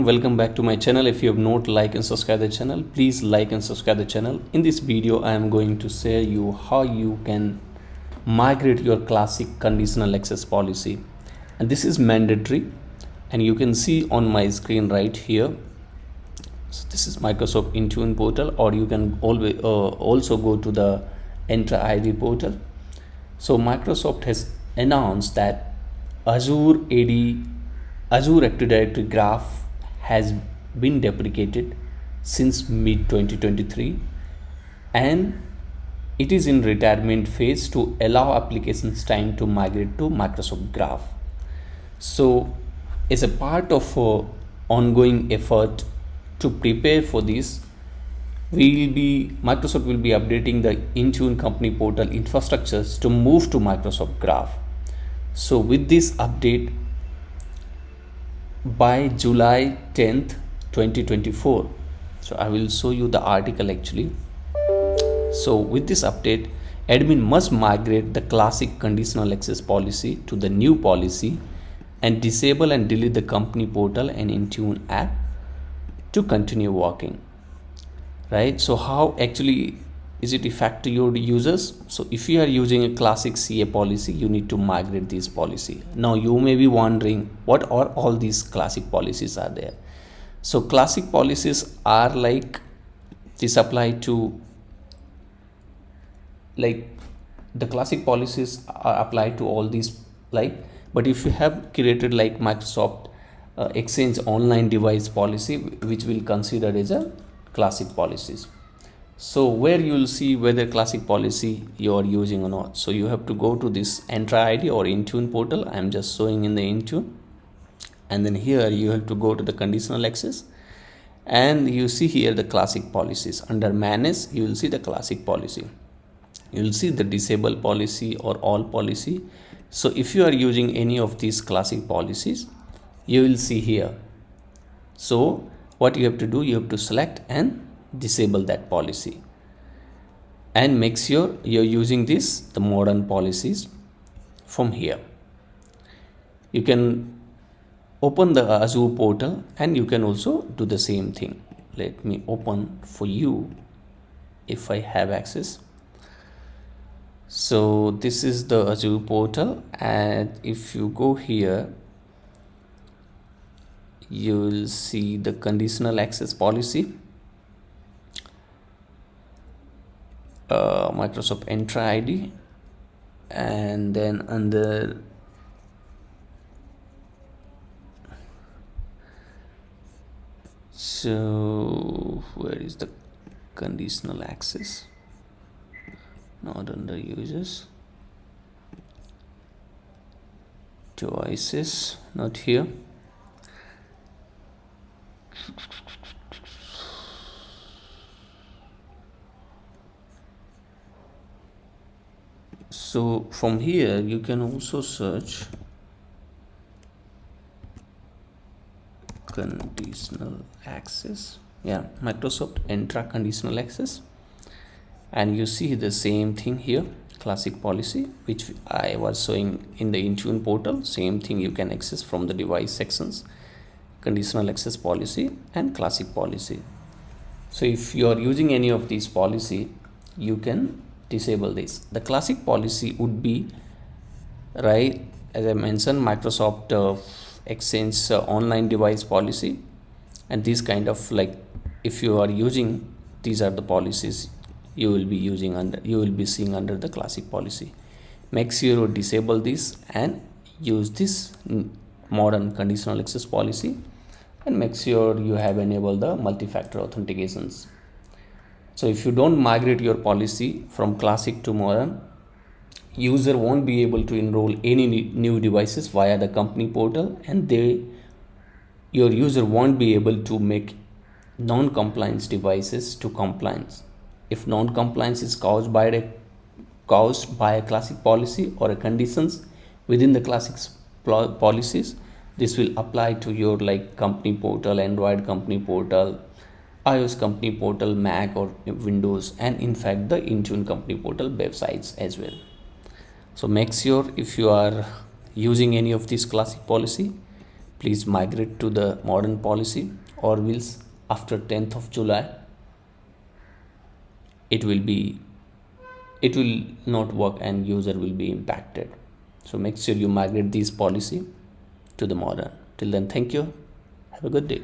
Welcome back to my channel. If you have not liked and subscribed the channel, please like and subscribe the channel. In this video I am going to share you how you can migrate your classic conditional access policy, and this is mandatory, and you can see on my screen right here. So this is Microsoft Intune portal, or you can always also go to the Entra ID portal. So Microsoft has announced that Azure AD, Azure Active Directory Graph, has been deprecated since mid 2023, and it is in retirement phase to allow applications time to migrate to Microsoft Graph. So as a part of ongoing effort to prepare for this, Microsoft will be updating the Intune company portal infrastructures to move to Microsoft Graph. So with this update, by July 10th 2024, so I will show you the article actually. So with this update, admin must migrate the classic conditional access policy to the new policy and disable and delete the company portal and Intune app to continue working, right? So how actually is it affect your users? So if you are using a classic CA policy, you need to migrate this policy. Now you may be wondering, what are all these classic policies are there? So classic policies are like, this apply to, like, the classic policies are applied to all these, like, but if you have created like Microsoft Exchange online device policy, which will consider as a classic policies. So where you will see whether classic policy you are using or not. So you have to go to this Entra ID or Intune portal. I am just showing in the Intune, and then here you have to go to the conditional access, and you see here the classic policies. Under manage, you will see the classic policy. You will see the disable policy or all policy. So if you are using any of these classic policies, you will see here. So what you have to do, you have to select and disable that policy, and make sure you're using the modern policies. From here you can open the Azure portal, and you can also do the same thing. Let me open for you if I have access. So this is the Azure portal, and if you go here, you will see the conditional access policy, Microsoft Entra ID, and then under so where is the conditional access? Not under users, devices, not here. So from here you can also search conditional access, Microsoft Entra conditional access, and you see the same thing here, classic policy, which I was showing in the Intune portal. Same thing you can access from the device sections, conditional access policy and classic policy. So if you are using any of these policy, you can disable this. The classic policy would be, right, as I mentioned, Microsoft Exchange online device policy, and this kind of, like, if you are using, these are the policies you will be using under, you will be seeing under the classic policy. Make sure you disable this and use this modern conditional access policy, and make sure you have enabled the multi-factor authentications. So if you don't migrate your policy from classic to modern, user won't be able to enroll any new devices via the company portal, and your user won't be able to make non-compliance devices to compliance. If non-compliance is caused by a classic policy or a conditions within the classic policies, this will apply to your, like, company portal, Android company portal, iOS company portal, Mac or Windows, and in fact the Intune company portal websites as well. So make sure if you are using any of this classic policy, please migrate to the modern policy, or else after 10th of July it will be it will not work and user will be impacted. So make sure you migrate this policy to the modern. Till then, thank you. Have a good day.